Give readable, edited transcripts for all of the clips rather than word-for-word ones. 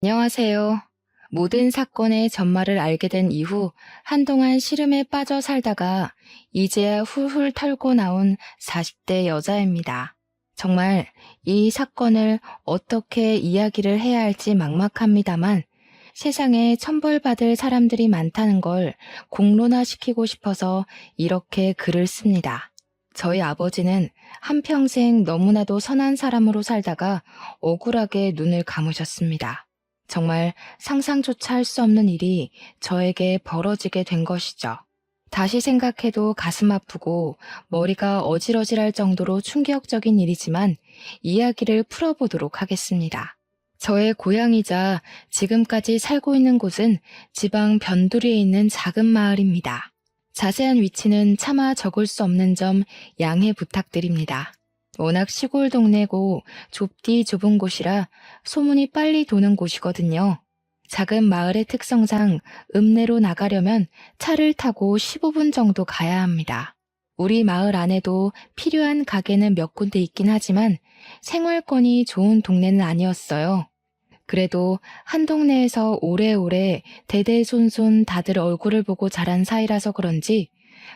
안녕하세요. 모든 사건의 전말을 알게 된 이후 한동안 시름에 빠져 살다가 이제야 훌훌 털고 나온 40대 여자입니다. 정말 이 사건을 어떻게 이야기를 해야 할지 막막합니다만 세상에 천벌받을 사람들이 많다는 걸 공론화시키고 싶어서 이렇게 글을 씁니다. 저희 아버지는 한평생 너무나도 선한 사람으로 살다가 억울하게 눈을 감으셨습니다. 정말 상상조차 할 수 없는 일이 저에게 벌어지게 된 것이죠. 다시 생각해도 가슴 아프고 머리가 어질어질할 정도로 충격적인 일이지만 이야기를 풀어보도록 하겠습니다. 저의 고향이자 지금까지 살고 있는 곳은 지방 변두리에 있는 작은 마을입니다. 자세한 위치는 차마 적을 수 없는 점 양해 부탁드립니다. 워낙 시골 동네고 좁디 좁은 곳이라 소문이 빨리 도는 곳이거든요. 작은 마을의 특성상 읍내로 나가려면 차를 타고 15분 정도 가야 합니다. 우리 마을 안에도 필요한 가게는 몇 군데 있긴 하지만 생활권이 좋은 동네는 아니었어요. 그래도 한 동네에서 오래오래 대대손손 다들 얼굴을 보고 자란 사이라서 그런지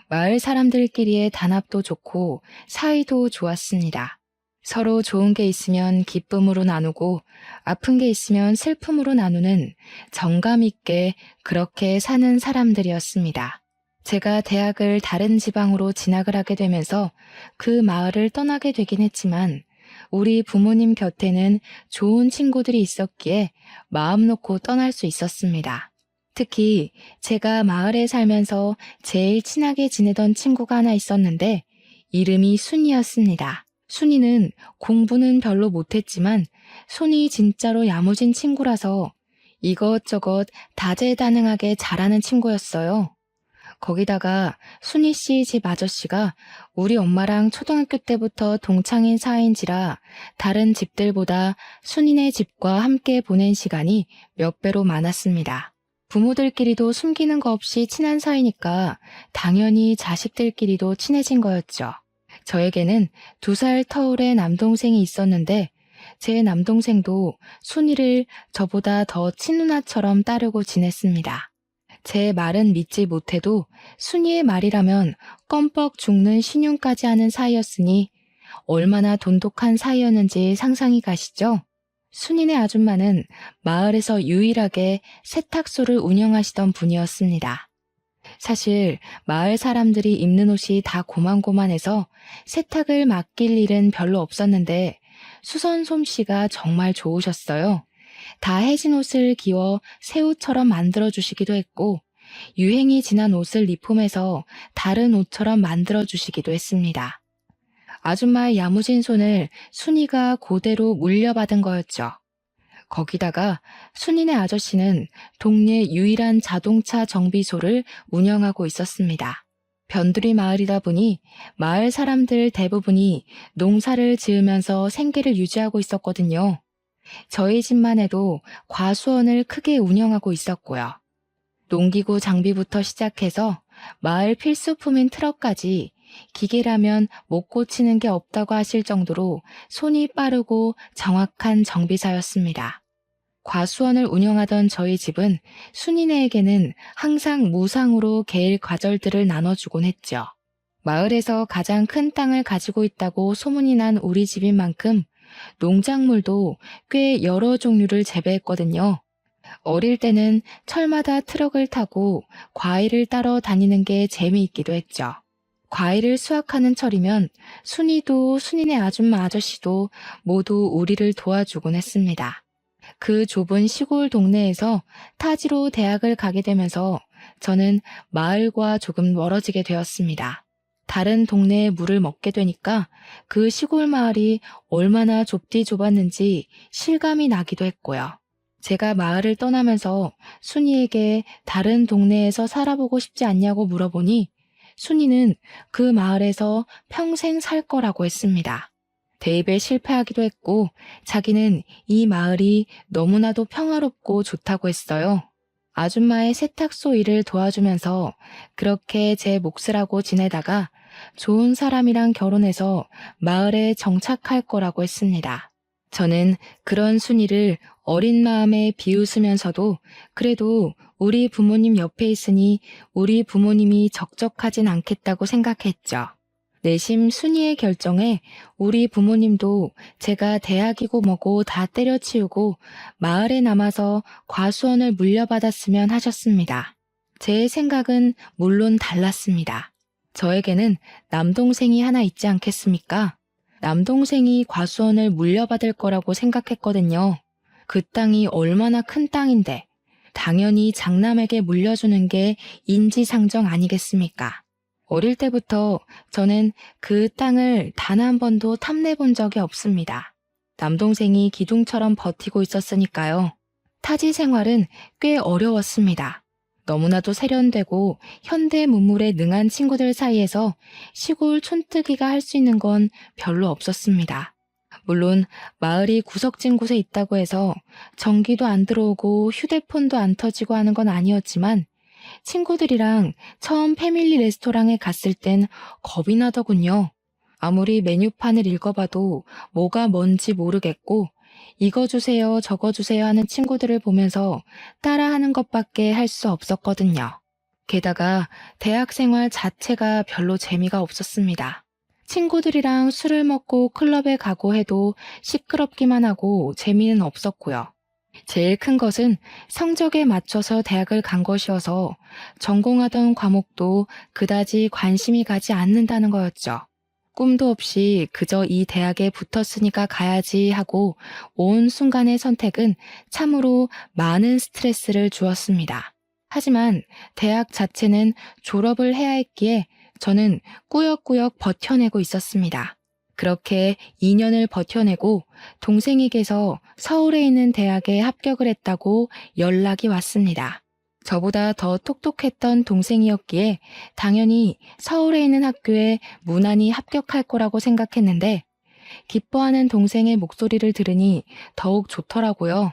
마을 사람들끼리의 단합도 좋고 사이도 좋았습니다. 서로 좋은 게 있으면 기쁨으로 나누고 아픈 게 있으면 슬픔으로 나누는 정감 있게 그렇게 사는 사람들이었습니다. 제가 대학을 다른 지방으로 진학을 하게 되면서 그 마을을 떠나게 되긴 했지만 우리 부모님 곁에는 좋은 친구들이 있었기에 마음 놓고 떠날 수 있었습니다. 특히 제가 마을에 살면서 제일 친하게 지내던 친구가 하나 있었는데 이름이 순이였습니다. 순이는 공부는 별로 못했지만 손이 진짜로 야무진 친구라서 이것저것 다재다능하게 잘하는 친구였어요. 거기다가 순이 씨 집 아저씨가 우리 엄마랑 초등학교 때부터 동창인 사이인지라 다른 집들보다 순이네 집과 함께 보낸 시간이 몇 배로 많았습니다. 부모들끼리도 숨기는 거 없이 친한 사이니까 당연히 자식들끼리도 친해진 거였죠. 저에게는 2살 터울의 남동생이 있었는데 제 남동생도 순이를 저보다 더 친누나처럼 따르고 지냈습니다. 제 말은 믿지 못해도 순이의 말이라면 껌뻑 죽는 신용까지 하는 사이였으니 얼마나 돈독한 사이였는지 상상이 가시죠? 순이네 아줌마는 마을에서 유일하게 세탁소를 운영하시던 분이었습니다. 사실 마을 사람들이 입는 옷이 다 고만고만해서 세탁을 맡길 일은 별로 없었는데 수선 솜씨가 정말 좋으셨어요. 다 해진 옷을 기워 새 옷처럼 만들어주시기도 했고 유행이 지난 옷을 리폼해서 다른 옷처럼 만들어주시기도 했습니다. 아줌마의 야무진 손을 순이가 그대로 물려받은 거였죠. 거기다가 순이네 아저씨는 동네 유일한 자동차 정비소를 운영하고 있었습니다. 변두리 마을이다 보니 마을 사람들 대부분이 농사를 지으면서 생계를 유지하고 있었거든요. 저희 집만 해도 과수원을 크게 운영하고 있었고요. 농기구 장비부터 시작해서 마을 필수품인 트럭까지 기계라면 못 고치는 게 없다고 하실 정도로 손이 빠르고 정확한 정비사였습니다. 과수원을 운영하던 저희 집은 순이네에게는 항상 무상으로 개일 과절들을 나눠주곤 했죠. 마을에서 가장 큰 땅을 가지고 있다고 소문이 난 우리 집인 만큼 농작물도 꽤 여러 종류를 재배했거든요. 어릴 때는 철마다 트럭을 타고 과일을 따러 다니는 게 재미있기도 했죠. 과일을 수확하는 철이면 순이도 순이네 아줌마 아저씨도 모두 우리를 도와주곤 했습니다. 그 좁은 시골 동네에서 타지로 대학을 가게 되면서 저는 마을과 조금 멀어지게 되었습니다. 다른 동네에 물을 먹게 되니까 그 시골 마을이 얼마나 좁디 좁았는지 실감이 나기도 했고요. 제가 마을을 떠나면서 순이에게 다른 동네에서 살아보고 싶지 않냐고 물어보니 순이는 그 마을에서 평생 살 거라고 했습니다. 대입에 실패하기도 했고 자기는 이 마을이 너무나도 평화롭고 좋다고 했어요. 아줌마의 세탁소 일을 도와주면서 그렇게 제 몫을 하고 지내다가 좋은 사람이랑 결혼해서 마을에 정착할 거라고 했습니다. 저는 그런 순이를 어린 마음에 비웃으면서도 그래도 우리 부모님 옆에 있으니 우리 부모님이 적적하진 않겠다고 생각했죠. 내심 순이의 결정에 우리 부모님도 제가 대학이고 뭐고 다 때려치우고 마을에 남아서 과수원을 물려받았으면 하셨습니다. 제 생각은 물론 달랐습니다. 저에게는 남동생이 하나 있지 않겠습니까? 남동생이 과수원을 물려받을 거라고 생각했거든요. 그 땅이 얼마나 큰 땅인데 당연히 장남에게 물려주는 게 인지상정 아니겠습니까? 어릴 때부터 저는 그 땅을 단 한 번도 탐내 본 적이 없습니다. 남동생이 기둥처럼 버티고 있었으니까요. 타지 생활은 꽤 어려웠습니다. 너무나도 세련되고 현대 문물에 능한 친구들 사이에서 시골 촌뜨기가 할 수 있는 건 별로 없었습니다. 물론 마을이 구석진 곳에 있다고 해서 전기도 안 들어오고 휴대폰도 안 터지고 하는 건 아니었지만 친구들이랑 처음 패밀리 레스토랑에 갔을 땐 겁이 나더군요. 아무리 메뉴판을 읽어봐도 뭐가 뭔지 모르겠고 이거 주세요 저거 주세요 하는 친구들을 보면서 따라하는 것밖에 할 수 없었거든요. 게다가 대학 생활 자체가 별로 재미가 없었습니다. 친구들이랑 술을 먹고 클럽에 가고 해도 시끄럽기만 하고 재미는 없었고요. 제일 큰 것은 성적에 맞춰서 대학을 간 것이어서 전공하던 과목도 그다지 관심이 가지 않는다는 거였죠. 꿈도 없이 그저 이 대학에 붙었으니까 가야지 하고 온 순간의 선택은 참으로 많은 스트레스를 주었습니다. 하지만 대학 자체는 졸업을 해야 했기에 저는 꾸역꾸역 버텨내고 있었습니다. 그렇게 2년을 버텨내고 동생에게서 서울에 있는 대학에 합격을 했다고 연락이 왔습니다. 저보다 더 똑똑했던 동생이었기에 당연히 서울에 있는 학교에 무난히 합격할 거라고 생각했는데 기뻐하는 동생의 목소리를 들으니 더욱 좋더라고요.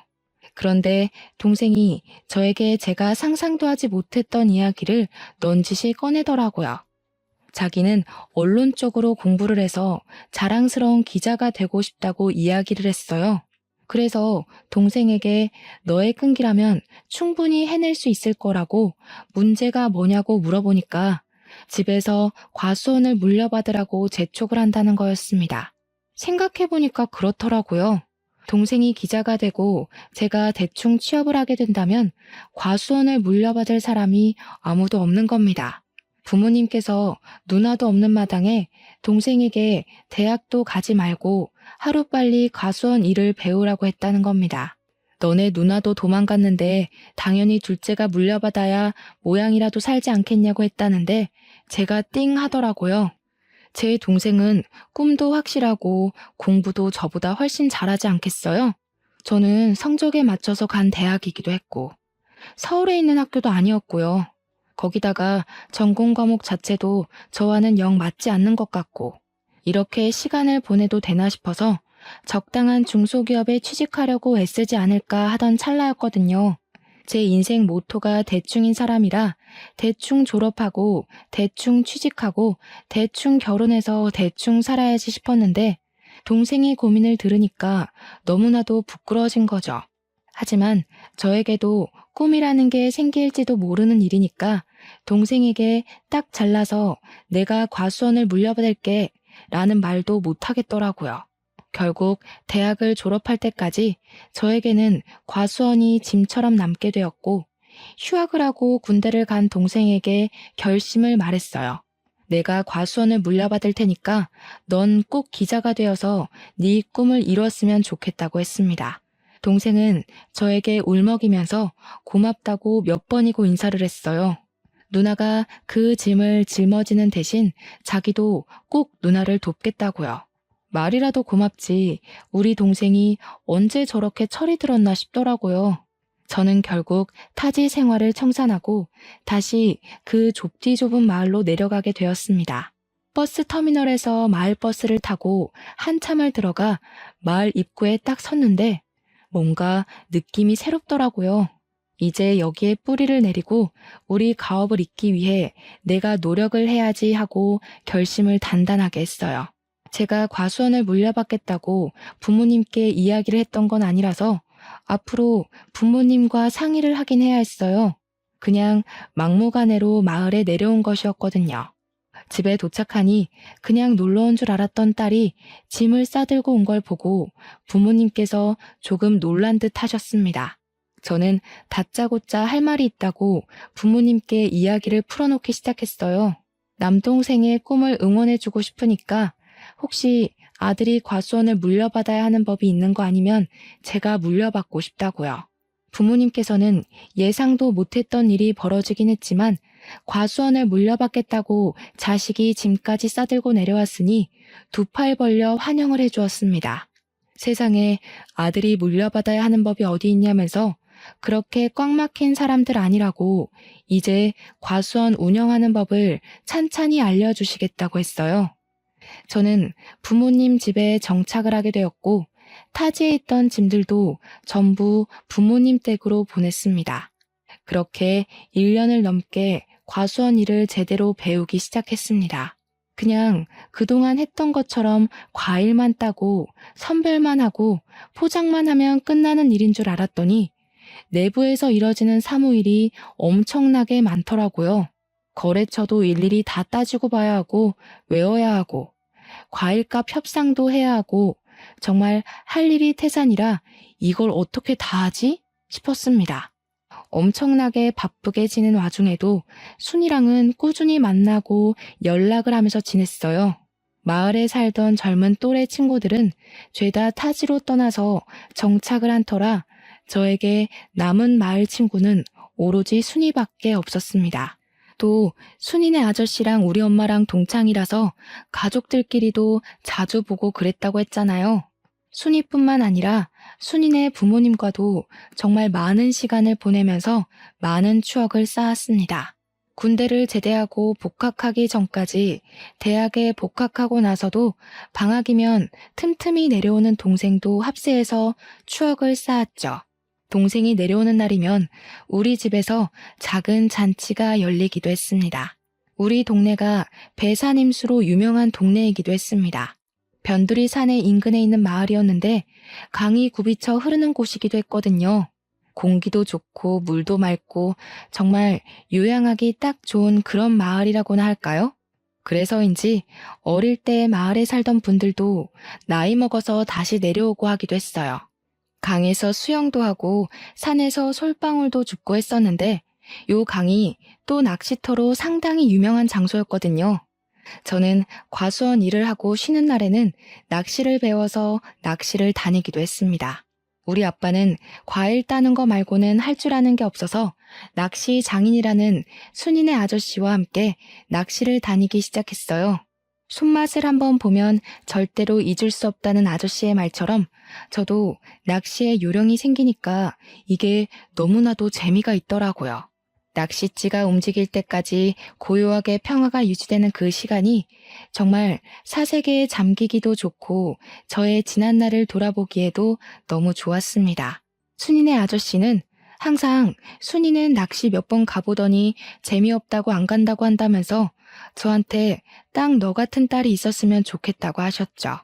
그런데 동생이 저에게 제가 상상도 하지 못했던 이야기를 넌지시 꺼내더라고요. 자기는 언론 쪽으로 공부를 해서 자랑스러운 기자가 되고 싶다고 이야기를 했어요. 그래서 동생에게 너의 끈기라면 충분히 해낼 수 있을 거라고 문제가 뭐냐고 물어보니까 집에서 과수원을 물려받으라고 재촉을 한다는 거였습니다. 생각해보니까 그렇더라고요. 동생이 기자가 되고 제가 대충 취업을 하게 된다면 과수원을 물려받을 사람이 아무도 없는 겁니다. 부모님께서 누나도 없는 마당에 동생에게 대학도 가지 말고 하루빨리 과수원 일을 배우라고 했다는 겁니다. 너네 누나도 도망갔는데 당연히 둘째가 물려받아야 모양이라도 살지 않겠냐고 했다는데 제가 띵 하더라고요. 제 동생은 꿈도 확실하고 공부도 저보다 훨씬 잘하지 않겠어요? 저는 성적에 맞춰서 간 대학이기도 했고 서울에 있는 학교도 아니었고요. 거기다가 전공 과목 자체도 저와는 영 맞지 않는 것 같고 이렇게 시간을 보내도 되나 싶어서 적당한 중소기업에 취직하려고 애쓰지 않을까 하던 찰나였거든요. 제 인생 모토가 대충인 사람이라 대충 졸업하고 대충 취직하고 대충 결혼해서 대충 살아야지 싶었는데 동생의 고민을 들으니까 너무나도 부끄러워진 거죠. 하지만 저에게도 꿈이라는 게 생길지도 모르는 일이니까 동생에게 딱 잘라서 내가 과수원을 물려받을게 라는 말도 못하겠더라고요. 결국 대학을 졸업할 때까지 저에게는 과수원이 짐처럼 남게 되었고 휴학을 하고 군대를 간 동생에게 결심을 말했어요. 내가 과수원을 물려받을 테니까 넌 꼭 기자가 되어서 네 꿈을 이뤘으면 좋겠다고 했습니다. 동생은 저에게 울먹이면서 고맙다고 몇 번이고 인사를 했어요. 누나가 그 짐을 짊어지는 대신 자기도 꼭 누나를 돕겠다고요. 말이라도 고맙지 우리 동생이 언제 저렇게 철이 들었나 싶더라고요. 저는 결국 타지 생활을 청산하고 다시 그 좁디 좁은 마을로 내려가게 되었습니다. 버스 터미널에서 마을버스를 타고 한참을 들어가 마을 입구에 딱 섰는데 뭔가 느낌이 새롭더라고요. 이제 여기에 뿌리를 내리고 우리 가업을 잇기 위해 내가 노력을 해야지 하고 결심을 단단하게 했어요. 제가 과수원을 물려받겠다고 부모님께 이야기를 했던 건 아니라서 앞으로 부모님과 상의를 하긴 해야 했어요. 그냥 막무가내로 마을에 내려온 것이었거든요. 집에 도착하니 그냥 놀러 온 줄 알았던 딸이 짐을 싸들고 온 걸 보고 부모님께서 조금 놀란 듯 하셨습니다. 저는 다짜고짜 할 말이 있다고 부모님께 이야기를 풀어놓기 시작했어요. 남동생의 꿈을 응원해주고 싶으니까 혹시 아들이 과수원을 물려받아야 하는 법이 있는 거 아니면 제가 물려받고 싶다고요. 부모님께서는 예상도 못했던 일이 벌어지긴 했지만 과수원을 물려받겠다고 자식이 짐까지 싸들고 내려왔으니 두 팔 벌려 환영을 해주었습니다. 세상에 아들이 물려받아야 하는 법이 어디 있냐면서 그렇게 꽉 막힌 사람들 아니라고 이제 과수원 운영하는 법을 찬찬히 알려주시겠다고 했어요. 저는 부모님 집에 정착을 하게 되었고 타지에 있던 짐들도 전부 부모님 댁으로 보냈습니다. 그렇게 1년을 넘게 과수원 일을 제대로 배우기 시작했습니다. 그냥 그동안 했던 것처럼 과일만 따고 선별만 하고 포장만 하면 끝나는 일인 줄 알았더니 내부에서 이뤄지는 사무일이 엄청나게 많더라고요. 거래처도 일일이 다 따지고 봐야 하고 외워야 하고 과일값 협상도 해야 하고 정말 할 일이 태산이라 이걸 어떻게 다 하지? 싶었습니다. 엄청나게 바쁘게 지낸 와중에도 순이랑은 꾸준히 만나고 연락을 하면서 지냈어요. 마을에 살던 젊은 또래 친구들은 죄다 타지로 떠나서 정착을 한 터라 저에게 남은 마을 친구는 오로지 순이밖에 없었습니다. 또 순이네 아저씨랑 우리 엄마랑 동창이라서 가족들끼리도 자주 보고 그랬다고 했잖아요. 순이뿐만 아니라 순이네 부모님과도 정말 많은 시간을 보내면서 많은 추억을 쌓았습니다. 군대를 제대하고 복학하기 전까지 대학에 복학하고 나서도 방학이면 틈틈이 내려오는 동생도 합세해서 추억을 쌓았죠. 동생이 내려오는 날이면 우리 집에서 작은 잔치가 열리기도 했습니다. 우리 동네가 배산임수로 유명한 동네이기도 했습니다. 변두리 산의 인근에 있는 마을이었는데 강이 굽이쳐 흐르는 곳이기도 했거든요. 공기도 좋고 물도 맑고 정말 요양하기 딱 좋은 그런 마을이라고나 할까요? 그래서인지 어릴 때 마을에 살던 분들도 나이 먹어서 다시 내려오고 하기도 했어요. 강에서 수영도 하고 산에서 솔방울도 줍고 했었는데 요 강이 또 낚시터로 상당히 유명한 장소였거든요. 저는 과수원 일을 하고 쉬는 날에는 낚시를 배워서 낚시를 다니기도 했습니다. 우리 아빠는 과일 따는 거 말고는 할 줄 아는 게 없어서 낚시 장인이라는 순이네 아저씨와 함께 낚시를 다니기 시작했어요. 손맛을 한번 보면 절대로 잊을 수 없다는 아저씨의 말처럼 저도 낚시에 요령이 생기니까 이게 너무나도 재미가 있더라고요. 낚싯지가 움직일 때까지 고요하게 평화가 유지되는 그 시간이 정말 사색에 잠기기도 좋고 저의 지난 날을 돌아보기에도 너무 좋았습니다. 순이네 아저씨는 항상 순이는 낚시 몇 번 가보더니 재미없다고 안 간다고 한다면서 저한테 딱 너 같은 딸이 있었으면 좋겠다고 하셨죠.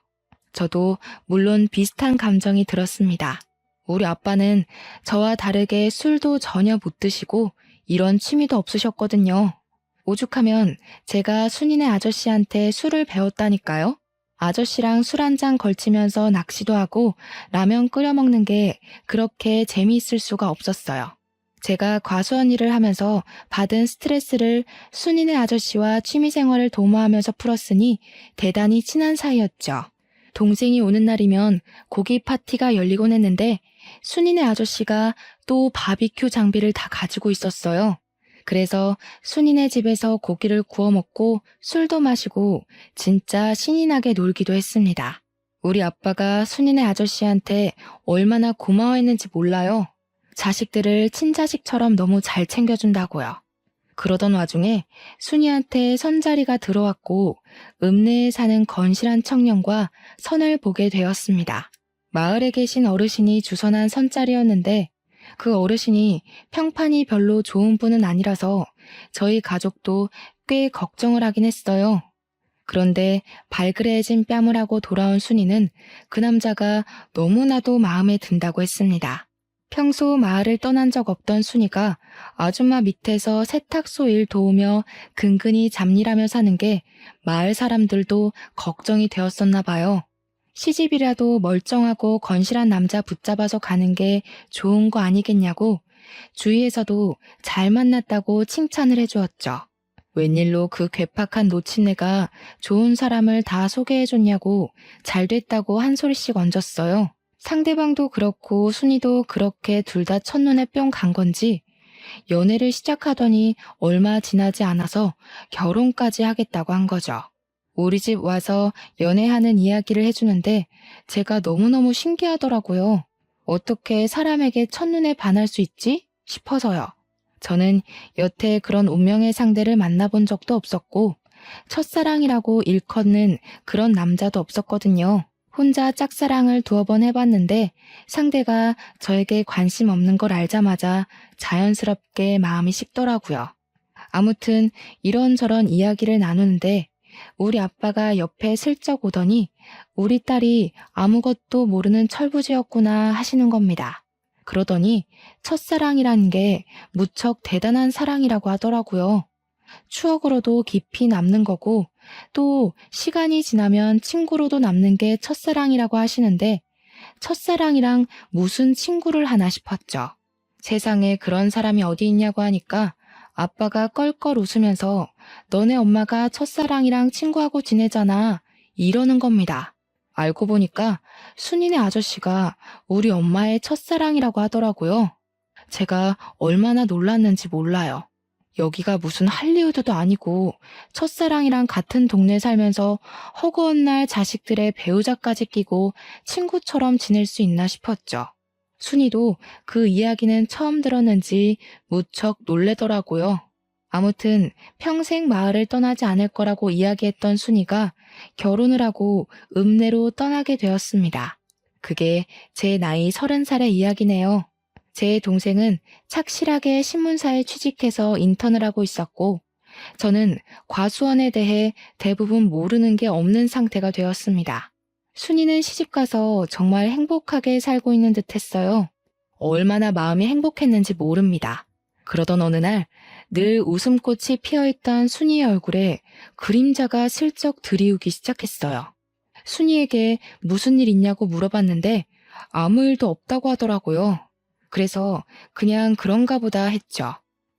저도 물론 비슷한 감정이 들었습니다. 우리 아빠는 저와 다르게 술도 전혀 못 드시고 이런 취미도 없으셨거든요. 오죽하면 제가 순이네 아저씨한테 술을 배웠다니까요. 아저씨랑 술 한 잔 걸치면서 낚시도 하고 라면 끓여 먹는 게 그렇게 재미있을 수가 없었어요. 제가 과수원 일을 하면서 받은 스트레스를 순이네 아저씨와 취미생활을 도모하면서 풀었으니 대단히 친한 사이였죠. 동생이 오는 날이면 고기 파티가 열리곤 했는데 순이네 아저씨가 또 바비큐 장비를 다 가지고 있었어요. 그래서 순이네 집에서 고기를 구워 먹고 술도 마시고 진짜 신이 나게 놀기도 했습니다. 우리 아빠가 순이네 아저씨한테 얼마나 고마워했는지 몰라요. 자식들을 친자식처럼 너무 잘 챙겨준다고요. 그러던 와중에 순이한테 선자리가 들어왔고 읍내에 사는 건실한 청년과 선을 보게 되었습니다. 마을에 계신 어르신이 주선한 선자리였는데 그 어르신이 평판이 별로 좋은 분은 아니라서 저희 가족도 꽤 걱정을 하긴 했어요. 그런데 발그레해진 뺨을 하고 돌아온 순이는 그 남자가 너무나도 마음에 든다고 했습니다. 평소 마을을 떠난 적 없던 순이가 아줌마 밑에서 세탁소 일 도우며 근근히 잡일하며 사는 게 마을 사람들도 걱정이 되었었나 봐요. 시집이라도 멀쩡하고 건실한 남자 붙잡아서 가는 게 좋은 거 아니겠냐고 주위에서도 잘 만났다고 칭찬을 해주었죠. 웬일로 그 괴팍한 노친네가 좋은 사람을 다 소개해줬냐고 잘 됐다고 한 소리씩 얹었어요. 상대방도 그렇고 순이도 그렇게 둘 다 첫눈에 뿅 간 건지 연애를 시작하더니 얼마 지나지 않아서 결혼까지 하겠다고 한 거죠. 우리 집 와서 연애하는 이야기를 해주는데 제가 너무너무 신기하더라고요. 어떻게 사람에게 첫눈에 반할 수 있지? 싶어서요. 저는 여태 그런 운명의 상대를 만나본 적도 없었고 첫사랑이라고 일컫는 그런 남자도 없었거든요. 혼자 짝사랑을 두어 번 해봤는데 상대가 저에게 관심 없는 걸 알자마자 자연스럽게 마음이 식더라고요. 아무튼 이런저런 이야기를 나누는데 우리 아빠가 옆에 슬쩍 오더니 우리 딸이 아무것도 모르는 철부지였구나 하시는 겁니다. 그러더니 첫사랑이란 게 무척 대단한 사랑이라고 하더라고요. 추억으로도 깊이 남는 거고 또 시간이 지나면 친구로도 남는 게 첫사랑이라고 하시는데 첫사랑이랑 무슨 친구를 하나 싶었죠. 세상에 그런 사람이 어디 있냐고 하니까 아빠가 껄껄 웃으면서 너네 엄마가 첫사랑이랑 친구하고 지내잖아 이러는 겁니다. 알고 보니까 순이네 아저씨가 우리 엄마의 첫사랑이라고 하더라고요. 제가 얼마나 놀랐는지 몰라요. 여기가 무슨 할리우드도 아니고 첫사랑이랑 같은 동네 살면서 허구한 날 자식들의 배우자까지 끼고 친구처럼 지낼 수 있나 싶었죠. 순이도 그 이야기는 처음 들었는지 무척 놀래더라고요. 아무튼 평생 마을을 떠나지 않을 거라고 이야기했던 순이가 결혼을 하고 읍내로 떠나게 되었습니다. 그게 제 나이 30살의 이야기네요. 제 동생은 착실하게 신문사에 취직해서 인턴을 하고 있었고 저는 과수원에 대해 대부분 모르는 게 없는 상태가 되었습니다. 순이는 시집가서 정말 행복하게 살고 있는 듯 했어요. 얼마나 마음이 행복했는지 모릅니다. 그러던 어느 날 늘 웃음꽃이 피어있던 순이의 얼굴에 그림자가 슬쩍 드리우기 시작했어요. 순이에게 무슨 일 있냐고 물어봤는데 아무 일도 없다고 하더라고요. 그래서 그냥 그런가 보다 했죠.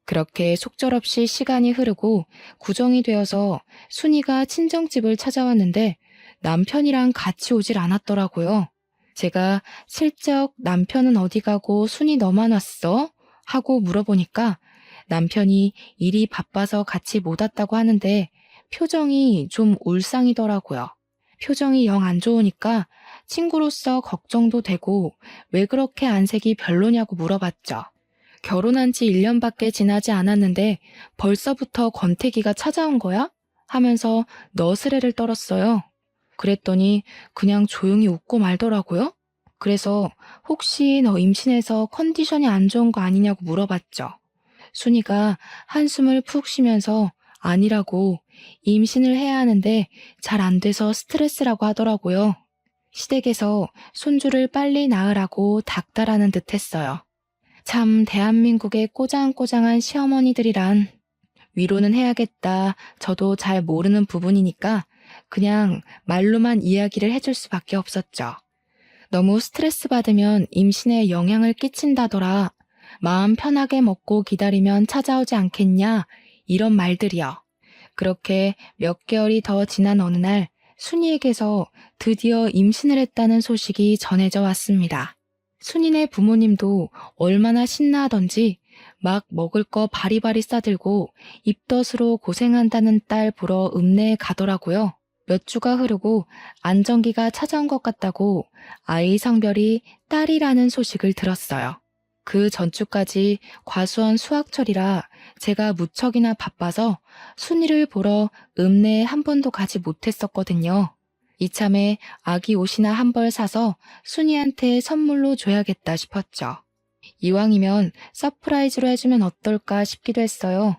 그렇게 속절없이 시간이 흐르고 구정이 되어서 순이가 친정집을 찾아왔는데 남편이랑 같이 오질 않았더라고요. 제가 슬쩍 남편은 어디 가고 순이 너만 왔어? 하고 물어보니까 남편이 일이 바빠서 같이 못 왔다고 하는데 표정이 좀 울상이더라고요. 표정이 영 안 좋으니까 친구로서 걱정도 되고 왜 그렇게 안색이 별로냐고 물어봤죠. 결혼한 지 1년밖에 지나지 않았는데 벌써부터 권태기가 찾아온 거야? 하면서 너스레를 떨었어요. 그랬더니 그냥 조용히 웃고 말더라고요. 그래서 혹시 너 임신해서 컨디션이 안 좋은 거 아니냐고 물어봤죠. 순이가 한숨을 푹 쉬면서 아니라고 임신을 해야 하는데 잘 안 돼서 스트레스라고 하더라고요. 시댁에서 손주를 빨리 낳으라고 닥달하는 듯 했어요. 참 대한민국의 꼬장꼬장한 시어머니들이란 위로는 해야겠다. 저도 잘 모르는 부분이니까 그냥 말로만 이야기를 해줄 수밖에 없었죠. 너무 스트레스 받으면 임신에 영향을 끼친다더라. 마음 편하게 먹고 기다리면 찾아오지 않겠냐? 이런 말들이요. 그렇게 몇 개월이 더 지난 어느 날 순이에게서 드디어 임신을 했다는 소식이 전해져 왔습니다. 순이네 부모님도 얼마나 신나하던지 막 먹을 거 바리바리 싸들고 입덧으로 고생한다는 딸 보러 읍내에 가더라고요. 몇 주가 흐르고 안정기가 찾아온 것 같다고 아이 성별이 딸이라는 소식을 들었어요. 그 전주까지 과수원 수학철이라 제가 무척이나 바빠서 순이를 보러 읍내에 한 번도 가지 못했었거든요. 이참에 아기 옷이나 한 벌 사서 순이한테 선물로 줘야겠다 싶었죠. 이왕이면 서프라이즈로 해주면 어떨까 싶기도 했어요.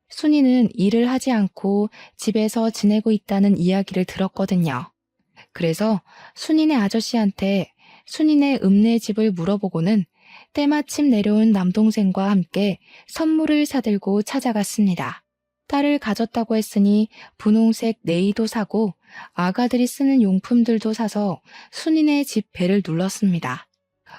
순이는 일을 하지 않고 집에서 지내고 있다는 이야기를 들었거든요. 그래서 순이네 아저씨한테 순이네 읍내 집을 물어보고는 때마침 내려온 남동생과 함께 선물을 사들고 찾아갔습니다. 딸을 가졌다고 했으니 분홍색 네이도 사고 아가들이 쓰는 용품들도 사서 순이네 집 벨을 눌렀습니다.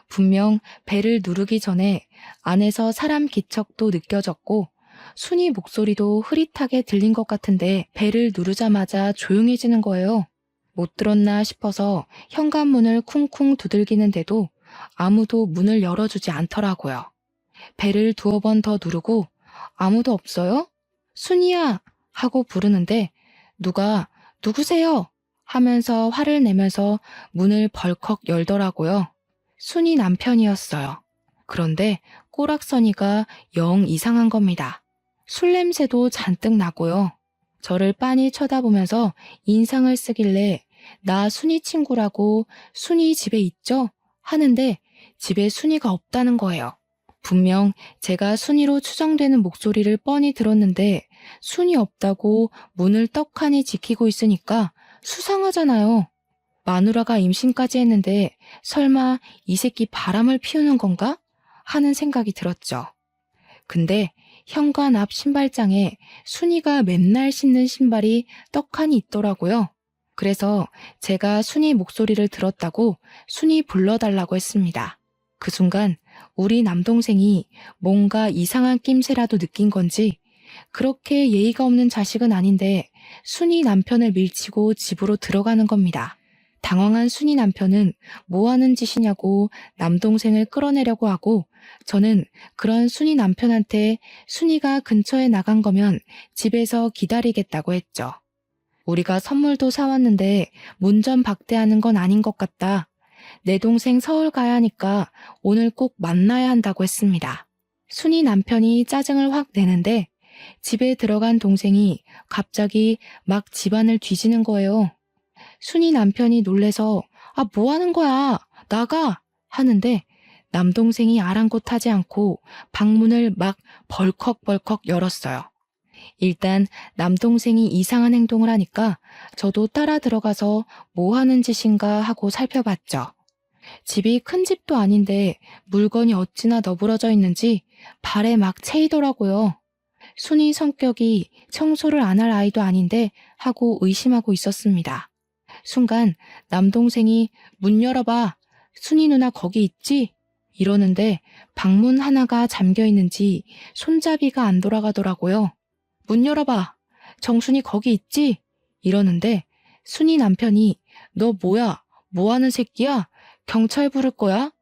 분명 벨을 누르기 전에 안에서 사람 기척도 느껴졌고 순이 목소리도 흐릿하게 들린 것 같은데 벨을 누르자마자 조용해지는 거예요. 못 들었나 싶어서 현관문을 쿵쿵 두들기는데도 아무도 문을 열어주지 않더라고요. 벨을 2번 더 누르고 아무도 없어요? 순이야! 하고 부르는데 누가 누구세요? 하면서 화를 내면서 문을 벌컥 열더라고요. 순이 남편이었어요. 그런데 꼬락서니가 영 이상한 겁니다. 술 냄새도 잔뜩 나고요. 저를 빤히 쳐다보면서 인상을 쓰길래 나 순이 친구라고 순이 집에 있죠? 하는데 집에 순이가 없다는 거예요. 분명 제가 순이로 추정되는 목소리를 뻔히 들었는데 순이 없다고 문을 떡하니 지키고 있으니까 수상하잖아요. 마누라가 임신까지 했는데 설마 이 새끼 바람을 피우는 건가? 하는 생각이 들었죠. 근데 현관 앞 신발장에 순이가 맨날 신는 신발이 떡하니 있더라고요. 그래서 제가 순이 목소리를 들었다고 순이 불러달라고 했습니다. 그 순간 우리 남동생이 뭔가 이상한 낌새라도 느낀 건지 그렇게 예의가 없는 자식은 아닌데 순이 남편을 밀치고 집으로 들어가는 겁니다. 당황한 순이 남편은 뭐 하는 짓이냐고 남동생을 끌어내려고 하고 저는 그런 순이 남편한테 순이가 근처에 나간 거면 집에서 기다리겠다고 했죠. 우리가 선물도 사왔는데 문전박대하는 건 아닌 것 같다. 내 동생 서울 가야 하니까 오늘 꼭 만나야 한다고 했습니다. 순이 남편이 짜증을 확 내는데 집에 들어간 동생이 갑자기 막 집안을 뒤지는 거예요. 순이 남편이 놀래서 뭐 하는 거야? 나가! 하는데 남동생이 아랑곳하지 않고 방문을 막 벌컥벌컥 열었어요. 일단 남동생이 이상한 행동을 하니까 저도 따라 들어가서 뭐 하는 짓인가 하고 살펴봤죠. 집이 큰 집도 아닌데 물건이 어찌나 너부러져 있는지 발에 막 채이더라고요. 순이 성격이 청소를 안 할 아이도 아닌데 하고 의심하고 있었습니다. 순간 남동생이 문 열어봐. 순이 누나 거기 있지? 이러는데 방문 하나가 잠겨 있는지 손잡이가 안 돌아가더라고요. 문 열어봐. 정순이 거기 있지? 이러는데 순이 남편이 너 뭐야? 뭐 하는 새끼야? 경찰 부를 거야?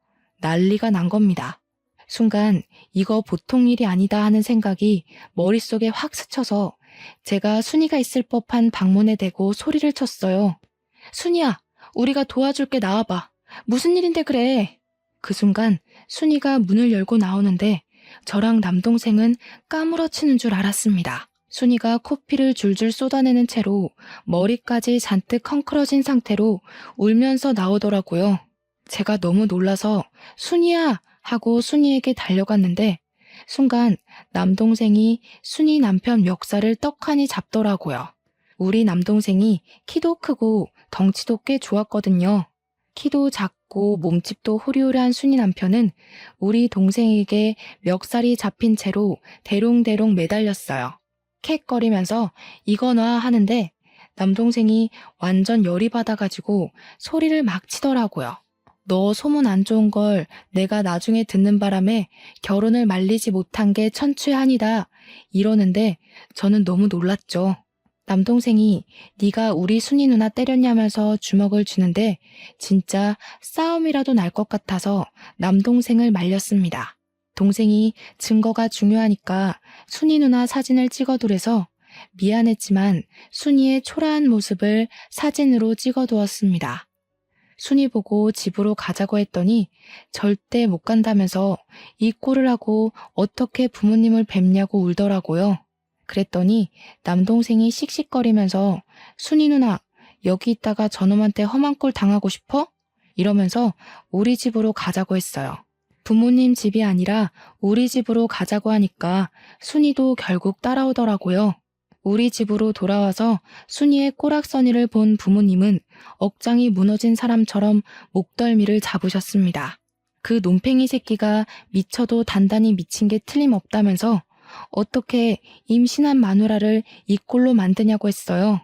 난리가 난 겁니다. 순간 이거 보통 일이 아니다 하는 생각이 머릿속에 확 스쳐서 제가 순이가 있을 법한 방문에 대고 소리를 쳤어요. 순이야, 우리가 도와줄게 나와봐. 무슨 일인데 그래? 그 순간 순이가 문을 열고 나오는데 저랑 남동생은 까무러치는 줄 알았습니다. 순이가 코피를 줄줄 쏟아내는 채로 머리까지 잔뜩 헝클어진 상태로 울면서 나오더라고요. 제가 너무 놀라서 순이야! 하고 순이에게 달려갔는데 순간 남동생이 순이 남편 멱살을 떡하니 잡더라고요. 우리 남동생이 키도 크고 덩치도 꽤 좋았거든요. 키도 작고 몸집도 호리호리한 순이 남편은 우리 동생에게 멱살이 잡힌 채로 대롱대롱 매달렸어요. 캑거리면서 이거 놔 하는데 남동생이 완전 열이 받아가지고 소리를 막 치더라고요. 너 소문 안 좋은 걸 내가 나중에 듣는 바람에 결혼을 말리지 못한 게 천추의 한이다. 이러는데 저는 너무 놀랐죠. 남동생이 네가 우리 순이 누나 때렸냐면서 주먹을 주는데 진짜 싸움이라도 날 것 같아서 남동생을 말렸습니다. 동생이 증거가 중요하니까 순이 누나 사진을 찍어두래서 미안했지만 순이의 초라한 모습을 사진으로 찍어두었습니다. 순이 보고 집으로 가자고 했더니 절대 못 간다면서 이 꼴을 하고 어떻게 부모님을 뵙냐고 울더라고요. 그랬더니 남동생이 씩씩거리면서 순이 누나 여기 있다가 저놈한테 험한 꼴 당하고 싶어? 이러면서 우리 집으로 가자고 했어요. 부모님 집이 아니라 우리 집으로 가자고 하니까 순이도 결국 따라오더라고요. 우리 집으로 돌아와서 순이의 꼬락서니를 본 부모님은 억장이 무너진 사람처럼 목덜미를 잡으셨습니다. 그 논팽이 새끼가 미쳐도 단단히 미친 게 틀림없다면서 어떻게 임신한 마누라를 이 꼴로 만드냐고 했어요.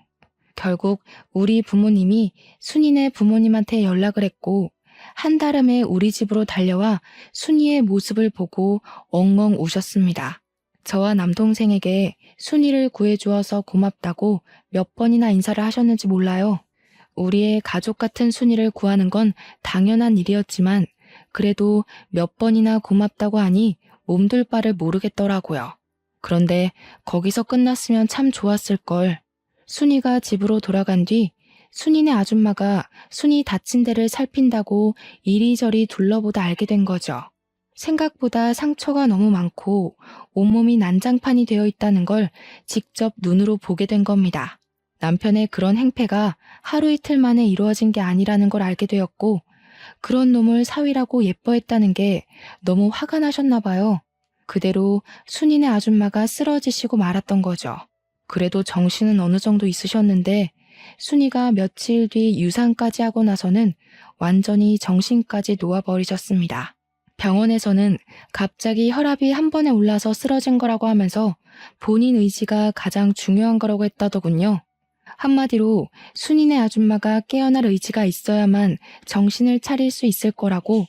결국 우리 부모님이 순이네 부모님한테 연락을 했고 한달음에 우리 집으로 달려와 순이의 모습을 보고 엉엉 우셨습니다. 저와 남동생에게 순이를 구해주어서 고맙다고 몇 번이나 인사를 하셨는지 몰라요. 우리의 가족 같은 순이를 구하는 건 당연한 일이었지만 그래도 몇 번이나 고맙다고 하니 몸둘 바를 모르겠더라고요. 그런데 거기서 끝났으면 참 좋았을 걸. 순이가 집으로 돌아간 뒤 순이네 아줌마가 순이 다친 데를 살핀다고 이리저리 둘러보다 알게 된 거죠. 생각보다 상처가 너무 많고 온몸이 난장판이 되어 있다는 걸 직접 눈으로 보게 된 겁니다. 남편의 그런 행패가 하루 이틀 만에 이루어진 게 아니라는 걸 알게 되었고 그런 놈을 사위라고 예뻐했다는 게 너무 화가 나셨나 봐요. 그대로 순이네 아줌마가 쓰러지시고 말았던 거죠. 그래도 정신은 어느 정도 있으셨는데 순이가 며칠 뒤 유산까지 하고 나서는 완전히 정신까지 놓아버리셨습니다. 병원에서는 갑자기 혈압이 한 번에 올라서 쓰러진 거라고 하면서 본인 의지가 가장 중요한 거라고 했다더군요. 한마디로 순이네 아줌마가 깨어날 의지가 있어야만 정신을 차릴 수 있을 거라고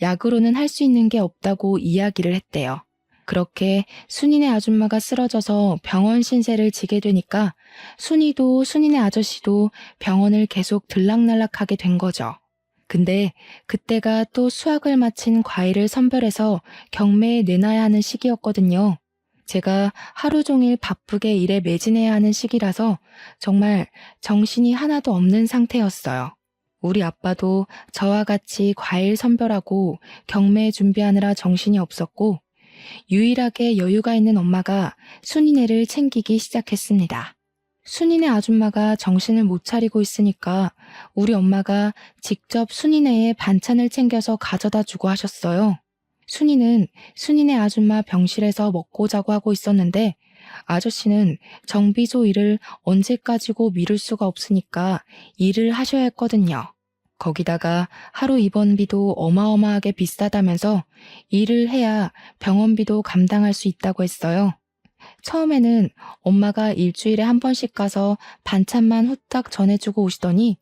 약으로는 할 수 있는 게 없다고 이야기를 했대요. 그렇게 순이네 아줌마가 쓰러져서 병원 신세를 지게 되니까 순이도 순이네 아저씨도 병원을 계속 들락날락하게 된 거죠. 근데 그때가 또 수학을 마친 과일을 선별해서 경매에 내놔야 하는 시기였거든요. 제가 하루 종일 바쁘게 일에 매진해야 하는 시기라서 정말 정신이 하나도 없는 상태였어요. 우리 아빠도 저와 같이 과일 선별하고 경매 준비하느라 정신이 없었고 유일하게 여유가 있는 엄마가 순이네를 챙기기 시작했습니다. 순이네 아줌마가 정신을 못 차리고 있으니까 우리 엄마가 직접 순이네의 반찬을 챙겨서 가져다 주고 하셨어요. 순이는 순이네 아줌마 병실에서 먹고 자고 하고 있었는데 아저씨는 정비소 일을 언제까지고 미룰 수가 없으니까 일을 하셔야 했거든요. 거기다가 하루 입원비도 어마어마하게 비싸다면서 일을 해야 병원비도 감당할 수 있다고 했어요. 처음에는 엄마가 일주일에 한 번씩 가서 반찬만 후딱 전해주고 오시더니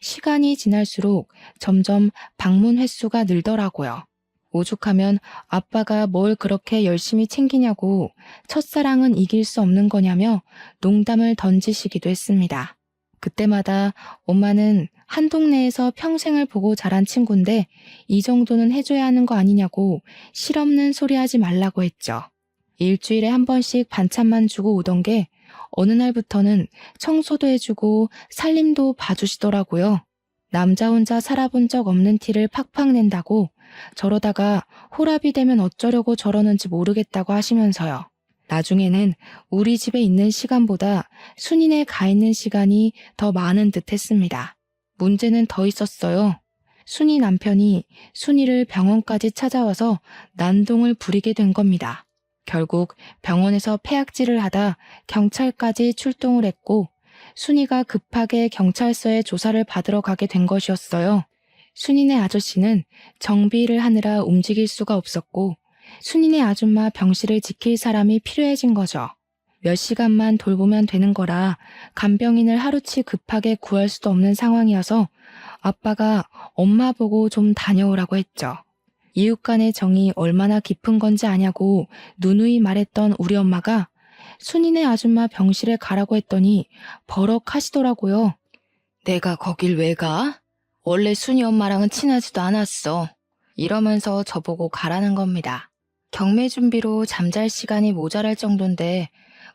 시간이 지날수록 점점 방문 횟수가 늘더라고요. 오죽하면 아빠가 뭘 그렇게 열심히 챙기냐고 첫사랑은 이길 수 없는 거냐며 농담을 던지시기도 했습니다. 그때마다 엄마는 한 동네에서 평생을 보고 자란 친구인데 이 정도는 해줘야 하는 거 아니냐고 실없는 소리 하지 말라고 했죠. 일주일에 한 번씩 반찬만 주고 오던 게 어느 날부터는 청소도 해주고 살림도 봐주시더라고요. 남자 혼자 살아본 적 없는 티를 팍팍 낸다고 저러다가 호랍이 되면 어쩌려고 저러는지 모르겠다고 하시면서요. 나중에는 우리 집에 있는 시간보다 순이네 가 있는 시간이 더 많은 듯 했습니다. 문제는 더 있었어요. 순이 남편이 순이를 병원까지 찾아와서 난동을 부리게 된 겁니다. 결국 병원에서 폐악질을 하다 경찰까지 출동을 했고 순이가 급하게 경찰서에 조사를 받으러 가게 된 것이었어요. 순이네 아저씨는 정비를 하느라 움직일 수가 없었고 순이네 아줌마 병실을 지킬 사람이 필요해진 거죠. 몇 시간만 돌보면 되는 거라 간병인을 하루치 급하게 구할 수도 없는 상황이어서 아빠가 엄마 보고 좀 다녀오라고 했죠. 이웃 간의 정이 얼마나 깊은 건지 아냐고 누누이 말했던 우리 엄마가 순이네 아줌마 병실에 가라고 했더니 버럭 하시더라고요. 내가 거길 왜 가? 원래 순이 엄마랑은 친하지도 않았어. 이러면서 저보고 가라는 겁니다. 경매 준비로 잠잘 시간이 모자랄 정도인데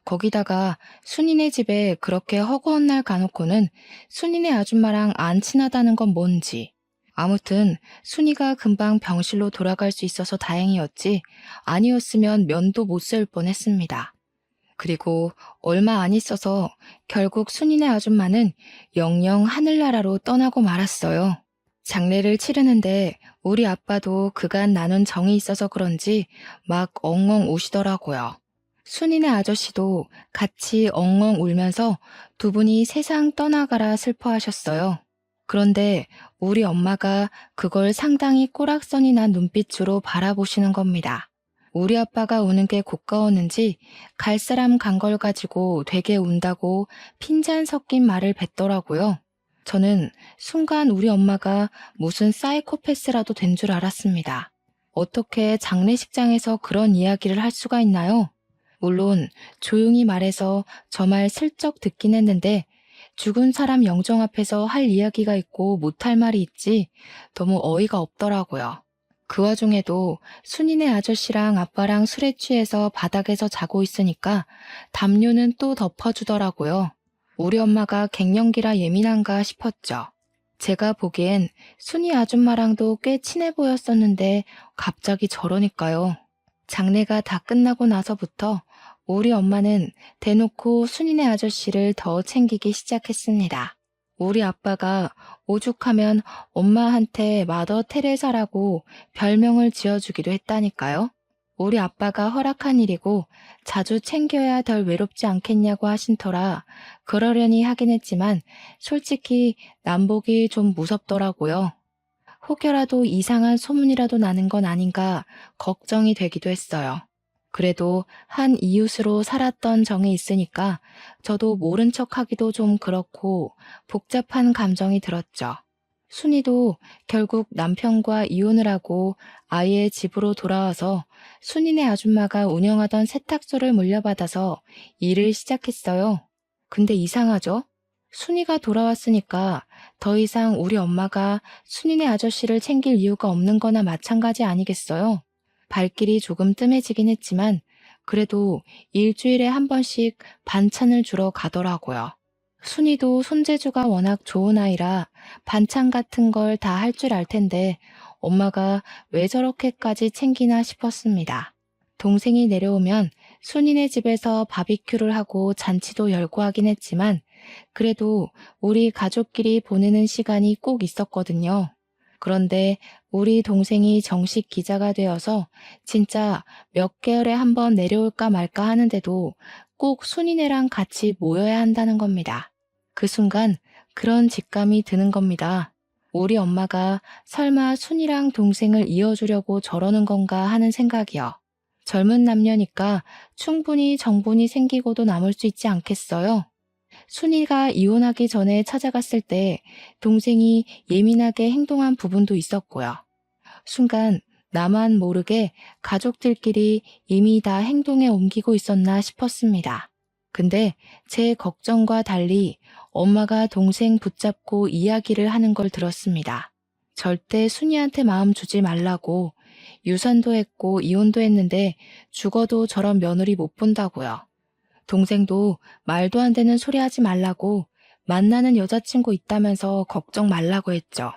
거기다가 순이네 집에 그렇게 허구한 날 가놓고는 순이네 아줌마랑 안 친하다는 건 뭔지. 아무튼 순이가 금방 병실로 돌아갈 수 있어서 다행이었지 아니었으면 면도 못 세울 뻔했습니다. 그리고 얼마 안 있어서 결국 순이네 아줌마는 영영 하늘나라로 떠나고 말았어요. 장례를 치르는데 우리 아빠도 그간 나눈 정이 있어서 그런지 막 엉엉 우시더라고요. 순이네 아저씨도 같이 엉엉 울면서 두 분이 세상 떠나가라 슬퍼하셨어요. 그런데 우리 엄마가 그걸 상당히 꼬락선이 난 눈빛으로 바라보시는 겁니다. 우리 아빠가 우는 게 고가웠는지 갈 사람 간 걸 가지고 되게 운다고 핀잔 섞인 말을 뱉더라고요. 저는 순간 우리 엄마가 무슨 사이코패스라도 된 줄 알았습니다. 어떻게 장례식장에서 그런 이야기를 할 수가 있나요? 물론 조용히 말해서 저 말 슬쩍 듣긴 했는데 죽은 사람 영정 앞에서 할 이야기가 있고 못할 말이 있지 너무 어이가 없더라고요. 그 와중에도 순이네 아저씨랑 아빠랑 술에 취해서 바닥에서 자고 있으니까 담요는 또 덮어주더라고요. 우리 엄마가 갱년기라 예민한가 싶었죠. 제가 보기엔 순이 아줌마랑도 꽤 친해 보였었는데 갑자기 저러니까요. 장례가 다 끝나고 나서부터 우리 엄마는 대놓고 순이네 아저씨를 더 챙기기 시작했습니다. 우리 아빠가 오죽하면 엄마한테 마더 테레사라고 별명을 지어주기도 했다니까요. 우리 아빠가 허락한 일이고 자주 챙겨야 덜 외롭지 않겠냐고 하신 터라 그러려니 하긴 했지만 솔직히 남복이 좀 무섭더라고요. 혹여라도 이상한 소문이라도 나는 건 아닌가 걱정이 되기도 했어요. 그래도 한 이웃으로 살았던 정이 있으니까 저도 모른 척하기도 좀 그렇고 복잡한 감정이 들었죠. 순이도 결국 남편과 이혼을 하고 아이의 집으로 돌아와서 순이네 아줌마가 운영하던 세탁소를 물려받아서 일을 시작했어요. 근데 이상하죠? 순이가 돌아왔으니까 더 이상 우리 엄마가 순이네 아저씨를 챙길 이유가 없는 거나 마찬가지 아니겠어요? 발길이 조금 뜸해지긴 했지만 그래도 일주일에 한 번씩 반찬을 주러 가더라고요. 순이도 손재주가 워낙 좋은 아이라 반찬 같은 걸 다 할 줄 알 텐데 엄마가 왜 저렇게까지 챙기나 싶었습니다. 동생이 내려오면 순이네 집에서 바비큐를 하고 잔치도 열고 하긴 했지만 그래도 우리 가족끼리 보내는 시간이 꼭 있었거든요. 그런데 우리 동생이 정식 기자가 되어서 진짜 몇 개월에 한 번 내려올까 말까 하는데도 꼭 순이네랑 같이 모여야 한다는 겁니다. 그 순간 그런 직감이 드는 겁니다. 우리 엄마가 설마 순이랑 동생을 이어주려고 저러는 건가 하는 생각이요. 젊은 남녀니까 충분히 정분이 생기고도 남을 수 있지 않겠어요? 순이가 이혼하기 전에 찾아갔을 때 동생이 예민하게 행동한 부분도 있었고요. 순간 나만 모르게 가족들끼리 이미 다 행동에 옮기고 있었나 싶었습니다. 근데 제 걱정과 달리 엄마가 동생 붙잡고 이야기를 하는 걸 들었습니다. 절대 순이한테 마음 주지 말라고 유산도 했고 이혼도 했는데 죽어도 저런 며느리 못 본다고요. 동생도 말도 안 되는 소리 하지 말라고 만나는 여자친구 있다면서 걱정 말라고 했죠.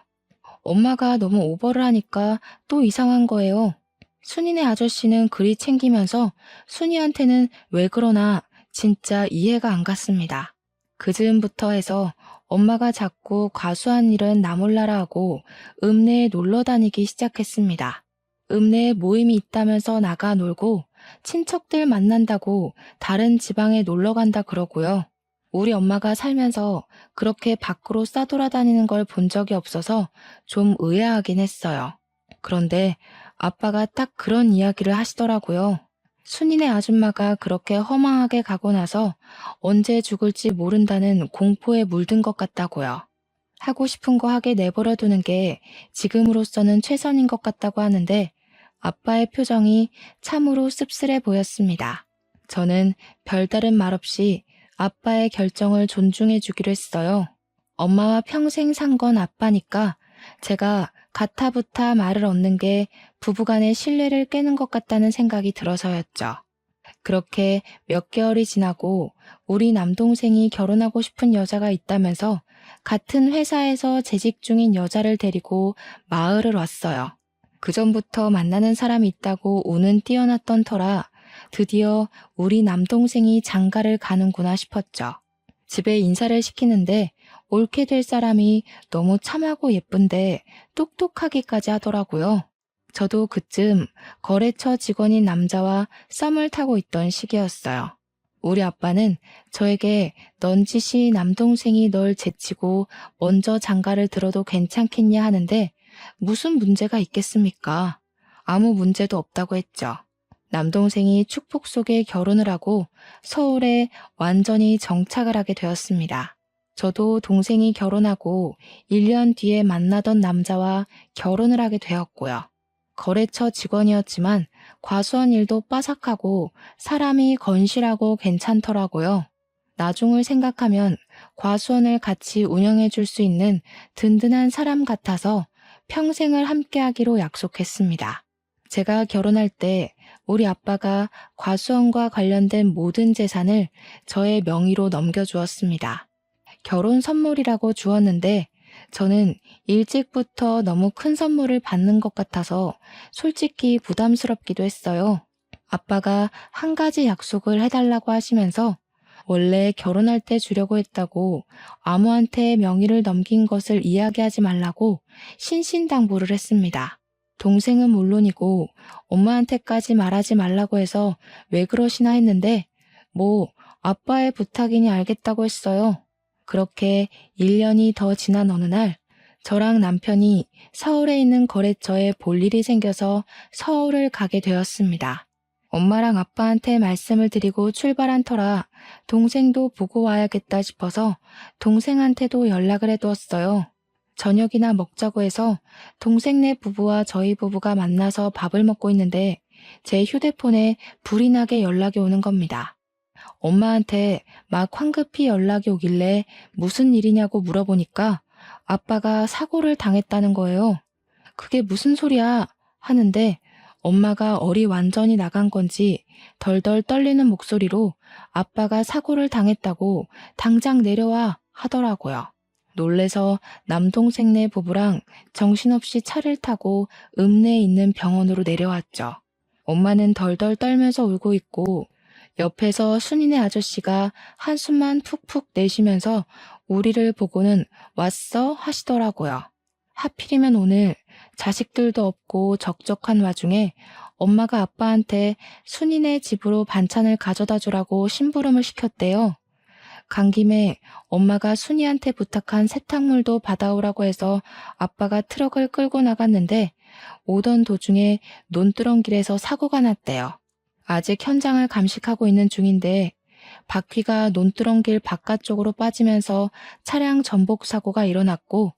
엄마가 너무 오버를 하니까 또 이상한 거예요. 순이네 아저씨는 그리 챙기면서 순이한테는 왜 그러나 진짜 이해가 안 갔습니다. 그 즈음부터 해서 엄마가 자꾸 과수한 일은 나 몰라라 하고 읍내에 놀러 다니기 시작했습니다. 읍내에 모임이 있다면서 나가 놀고 친척들 만난다고 다른 지방에 놀러 간다 그러고요. 우리 엄마가 살면서 그렇게 밖으로 싸돌아다니는 걸 본 적이 없어서 좀 의아하긴 했어요. 그런데 아빠가 딱 그런 이야기를 하시더라고요. 순이네 아줌마가 그렇게 허망하게 가고 나서 언제 죽을지 모른다는 공포에 물든 것 같다고요. 하고 싶은 거 하게 내버려 두는 게 지금으로서는 최선인 것 같다고 하는데 아빠의 표정이 참으로 씁쓸해 보였습니다. 저는 별다른 말 없이 아빠의 결정을 존중해 주기로 했어요. 엄마와 평생 산 건 아빠니까 제가 가타부타 말을 얻는 게 부부간의 신뢰를 깨는 것 같다는 생각이 들어서였죠. 그렇게 몇 개월이 지나고 우리 남동생이 결혼하고 싶은 여자가 있다면서 같은 회사에서 재직 중인 여자를 데리고 마을을 왔어요. 그전부터 만나는 사람이 있다고 운은 띄어났던 터라 드디어 우리 남동생이 장가를 가는구나 싶었죠. 집에 인사를 시키는데 옳게 될 사람이 너무 참하고 예쁜데 똑똑하기까지 하더라고요. 저도 그쯤 거래처 직원인 남자와 썸을 타고 있던 시기였어요. 우리 아빠는 저에게 넌지시 남동생이 널 제치고 먼저 장가를 들어도 괜찮겠냐 하는데 무슨 문제가 있겠습니까? 아무 문제도 없다고 했죠. 남동생이 축복 속에 결혼을 하고 서울에 완전히 정착을 하게 되었습니다. 저도 동생이 결혼하고 1년 뒤에 만나던 남자와 결혼을 하게 되었고요. 거래처 직원이었지만 과수원 일도 빠삭하고 사람이 건실하고 괜찮더라고요. 나중을 생각하면 과수원을 같이 운영해 줄 수 있는 든든한 사람 같아서 평생을 함께하기로 약속했습니다. 제가 결혼할 때 우리 아빠가 과수원과 관련된 모든 재산을 저의 명의로 넘겨주었습니다. 결혼 선물이라고 주었는데 저는 일찍부터 너무 큰 선물을 받는 것 같아서 솔직히 부담스럽기도 했어요. 아빠가 한 가지 약속을 해달라고 하시면서 원래 결혼할 때 주려고 했다고 아무한테 명의를 넘긴 것을 이야기하지 말라고 신신당부를 했습니다. 동생은 물론이고 엄마한테까지 말하지 말라고 해서 왜 그러시나 했는데 뭐 아빠의 부탁이니 알겠다고 했어요. 그렇게 1년이 더 지난 어느 날 저랑 남편이 서울에 있는 거래처에 볼 일이 생겨서 서울을 가게 되었습니다. 엄마랑 아빠한테 말씀을 드리고 출발한 터라 동생도 보고 와야겠다 싶어서 동생한테도 연락을 해두었어요. 저녁이나 먹자고 해서 동생네 부부와 저희 부부가 만나서 밥을 먹고 있는데 제 휴대폰에 불이 나게 연락이 오는 겁니다. 엄마한테 막 황급히 연락이 오길래 무슨 일이냐고 물어보니까 아빠가 사고를 당했다는 거예요. 그게 무슨 소리야 하는데 엄마가 얼이 완전히 나간 건지 덜덜 떨리는 목소리로 아빠가 사고를 당했다고 당장 내려와 하더라고요. 놀래서 남동생네 부부랑 정신없이 차를 타고 읍내에 있는 병원으로 내려왔죠. 엄마는 덜덜 떨면서 울고 있고 옆에서 순이네 아저씨가 한숨만 푹푹 내쉬면서 우리를 보고는 왔어 하시더라고요. 하필이면 오늘 자식들도 없고 적적한 와중에 엄마가 아빠한테 순이네 집으로 반찬을 가져다 주라고 심부름을 시켰대요. 간 김에 엄마가 순이한테 부탁한 세탁물도 받아오라고 해서 아빠가 트럭을 끌고 나갔는데 오던 도중에 논두렁길에서 사고가 났대요. 아직 현장을 감식하고 있는 중인데 바퀴가 논두렁길 바깥쪽으로 빠지면서 차량 전복 사고가 일어났고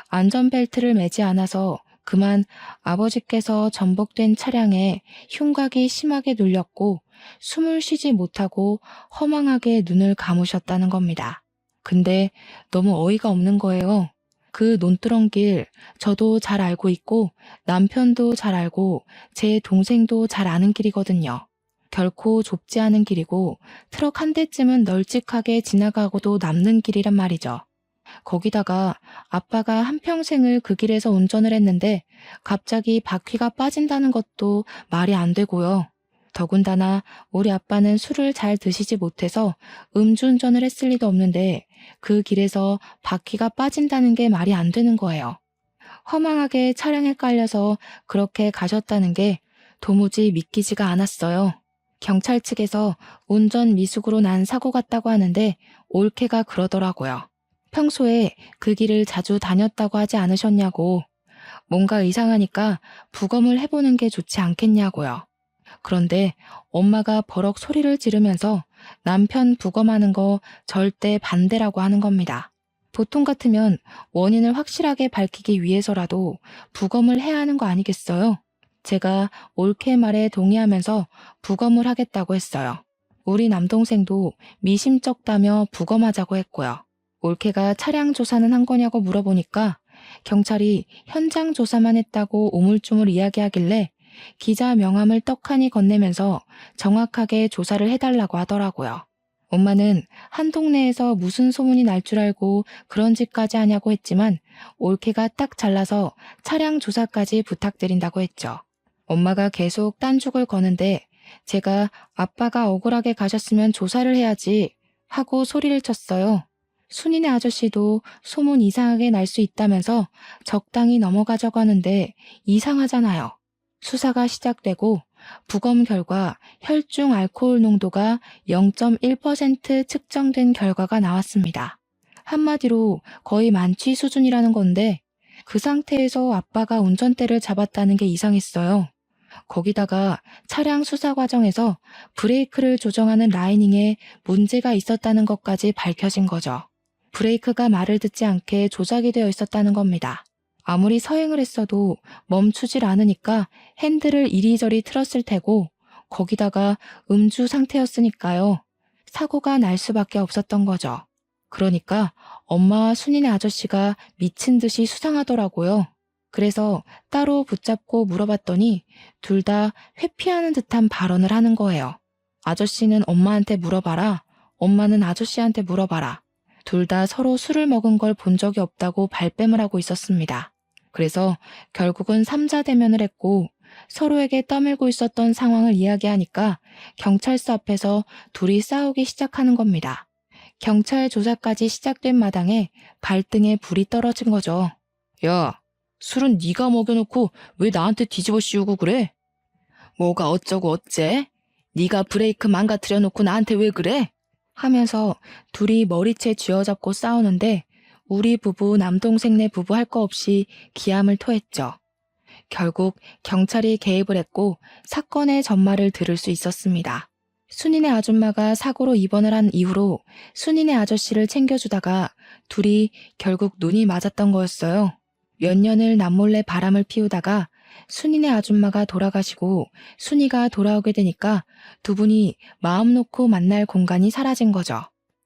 안전벨트를 매지 않아서 그만 아버지께서 전복된 차량에 흉곽이 심하게 눌렸고 숨을 쉬지 못하고 허망하게 눈을 감으셨다는 겁니다. 근데 너무 어이가 없는 거예요. 그 논두렁길 저도 잘 알고 있고 남편도 잘 알고 제 동생도 잘 아는 길이거든요. 결코 좁지 않은 길이고 트럭 한 대쯤은 널찍하게 지나가고도 남는 길이란 말이죠. 거기다가 아빠가 한평생을 그 길에서 운전을 했는데 갑자기 바퀴가 빠진다는 것도 말이 안 되고요. 더군다나 우리 아빠는 술을 잘 드시지 못해서 음주운전을 했을 리도 없는데 그 길에서 바퀴가 빠진다는 게 말이 안 되는 거예요. 허망하게 차량에 깔려서 그렇게 가셨다는 게 도무지 믿기지가 않았어요. 경찰 측에서 운전 미숙으로 난 사고 같다고 하는데 올케가 그러더라고요. 평소에 그 길을 자주 다녔다고 하지 않으셨냐고. 뭔가 이상하니까 부검을 해보는 게 좋지 않겠냐고요. 그런데 엄마가 버럭 소리를 지르면서 남편 부검하는 거 절대 반대라고 하는 겁니다. 보통 같으면 원인을 확실하게 밝히기 위해서라도 부검을 해야 하는 거 아니겠어요? 제가 올케 말에 동의하면서 부검을 하겠다고 했어요. 우리 남동생도 미심쩍다며 부검하자고 했고요. 올케가 차량 조사는 한 거냐고 물어보니까 경찰이 현장 조사만 했다고 우물쭈물 이야기하길래 기자 명함을 떡하니 건네면서 정확하게 조사를 해달라고 하더라고요. 엄마는 한 동네에서 무슨 소문이 날 줄 알고 그런 짓까지 하냐고 했지만 올케가 딱 잘라서 차량 조사까지 부탁드린다고 했죠. 엄마가 계속 딴죽을 거는데 제가 아빠가 억울하게 가셨으면 조사를 해야지 하고 소리를 쳤어요. 순이네 아저씨도 소문 이상하게 날 수 있다면서 적당히 넘어가자고 하는데 이상하잖아요. 수사가 시작되고 부검 결과 혈중 알코올 농도가 0.1% 측정된 결과가 나왔습니다. 한마디로 거의 만취 수준이라는 건데 그 상태에서 아빠가 운전대를 잡았다는 게 이상했어요. 거기다가 차량 수사 과정에서 브레이크를 조정하는 라이닝에 문제가 있었다는 것까지 밝혀진 거죠. 브레이크가 말을 듣지 않게 조작이 되어 있었다는 겁니다. 아무리 서행을 했어도 멈추질 않으니까 핸들을 이리저리 틀었을 테고 거기다가 음주 상태였으니까요. 사고가 날 수밖에 없었던 거죠. 그러니까 엄마와 순이네 아저씨가 미친 듯이 수상하더라고요. 그래서 따로 붙잡고 물어봤더니 둘 다 회피하는 듯한 발언을 하는 거예요. 아저씨는 엄마한테 물어봐라. 엄마는 아저씨한테 물어봐라. 둘 다 서로 술을 먹은 걸 본 적이 없다고 발뺌을 하고 있었습니다. 그래서 결국은 삼자대면을 했고 서로에게 떠밀고 있었던 상황을 이야기하니까 경찰서 앞에서 둘이 싸우기 시작하는 겁니다. 경찰 조사까지 시작된 마당에 발등에 불이 떨어진 거죠. 야, 술은 네가 먹여놓고 왜 나한테 뒤집어 씌우고 그래? 뭐가 어쩌고 어째? 네가 브레이크 망가뜨려 놓고 나한테 왜 그래? 하면서 둘이 머리채 쥐어잡고 싸우는데 우리 부부 남동생네 부부 할 거 없이 기함을 토했죠. 결국 경찰이 개입을 했고 사건의 전말을 들을 수 있었습니다. 순이네 아줌마가 사고로 입원을 한 이후로 순이네 아저씨를 챙겨주다가 둘이 결국 눈이 맞았던 거였어요. 몇 년을 남몰래 바람을 피우다가 순이네 아줌마가 돌아가시고 순이가 돌아오게 되니까 두 분이 마음 놓고 만날 공간이 사라진 거죠.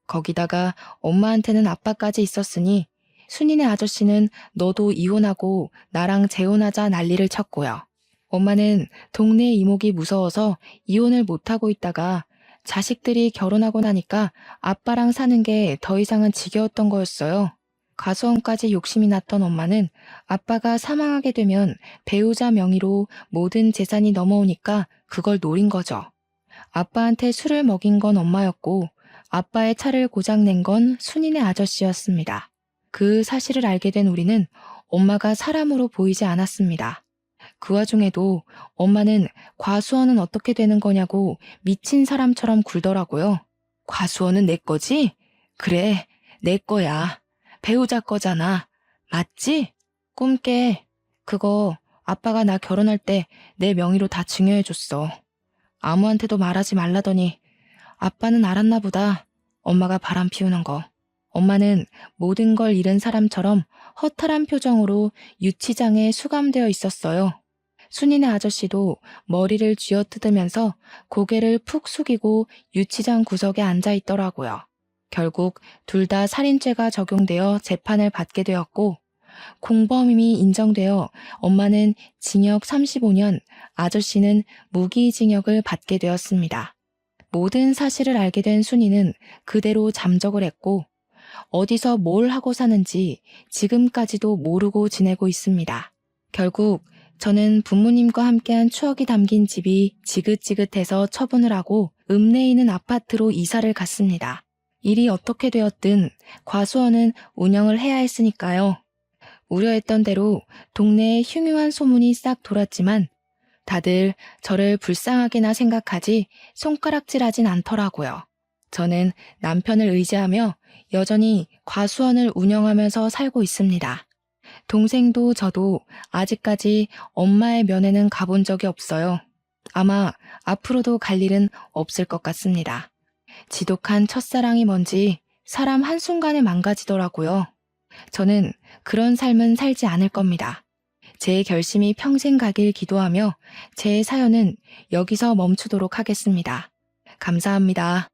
거기다가 엄마한테는 아빠까지 있었으니 순이네 아저씨는 너도 이혼하고 나랑 재혼하자 난리를 쳤고요. 엄마는 동네 이목이 무서워서 이혼을 못하고 있다가 자식들이 결혼하고 나니까 아빠랑 사는 게 더 이상은 지겨웠던 거였어요. 가수원까지 욕심이 났던 엄마는 아빠가 사망하게 되면 배우자 명의로 모든 재산이 넘어오니까 그걸 노린 거죠. 아빠한테 술을 먹인 건 엄마였고 아빠의 차를 고장낸 건 순이네 아저씨였습니다. 그 사실을 알게 된 우리는 엄마가 사람으로 보이지 않았습니다. 그 와중에도 엄마는 과수원은 어떻게 되는 거냐고 미친 사람처럼 굴더라고요. 과수원은 내 거지? 그래, 내 거야. 배우자 거잖아. 맞지? 꿈깨. 그거 아빠가 나 결혼할 때 내 명의로 다 증여해줬어. 아무한테도 말하지 말라더니 아빠는 알았나 보다. 엄마가 바람 피우는 거. 엄마는 모든 걸 잃은 사람처럼 허탈한 표정으로 유치장에 수감되어 있었어요. 순이네 아저씨도 머리를 쥐어뜯으면서 고개를 푹 숙이고 유치장 구석에 앉아 있더라고요. 결국 둘 다 살인죄가 적용되어 재판을 받게 되었고 공범임이 인정되어 엄마는 징역 35년, 아저씨는 무기징역을 받게 되었습니다. 모든 사실을 알게 된 순이는 그대로 잠적을 했고 어디서 뭘 하고 사는지 지금까지도 모르고 지내고 있습니다. 결국 저는 부모님과 함께한 추억이 담긴 집이 지긋지긋해서 처분을 하고 읍내에 있는 아파트로 이사를 갔습니다. 일이 어떻게 되었든 과수원은 운영을 해야 했으니까요. 우려했던 대로 동네에 흉흉한 소문이 싹 돌았지만 다들 저를 불쌍하게나 생각하지 손가락질하진 않더라고요. 저는 남편을 의지하며 여전히 과수원을 운영하면서 살고 있습니다. 동생도 저도 아직까지 엄마의 면회는 가본 적이 없어요. 아마 앞으로도 갈 일은 없을 것 같습니다. 지독한 첫사랑이 뭔지 사람 한순간에 망가지더라고요. 저는 그런 삶은 살지 않을 겁니다. 제 결심이 평생 가길 기도하며 제 사연은 여기서 멈추도록 하겠습니다. 감사합니다.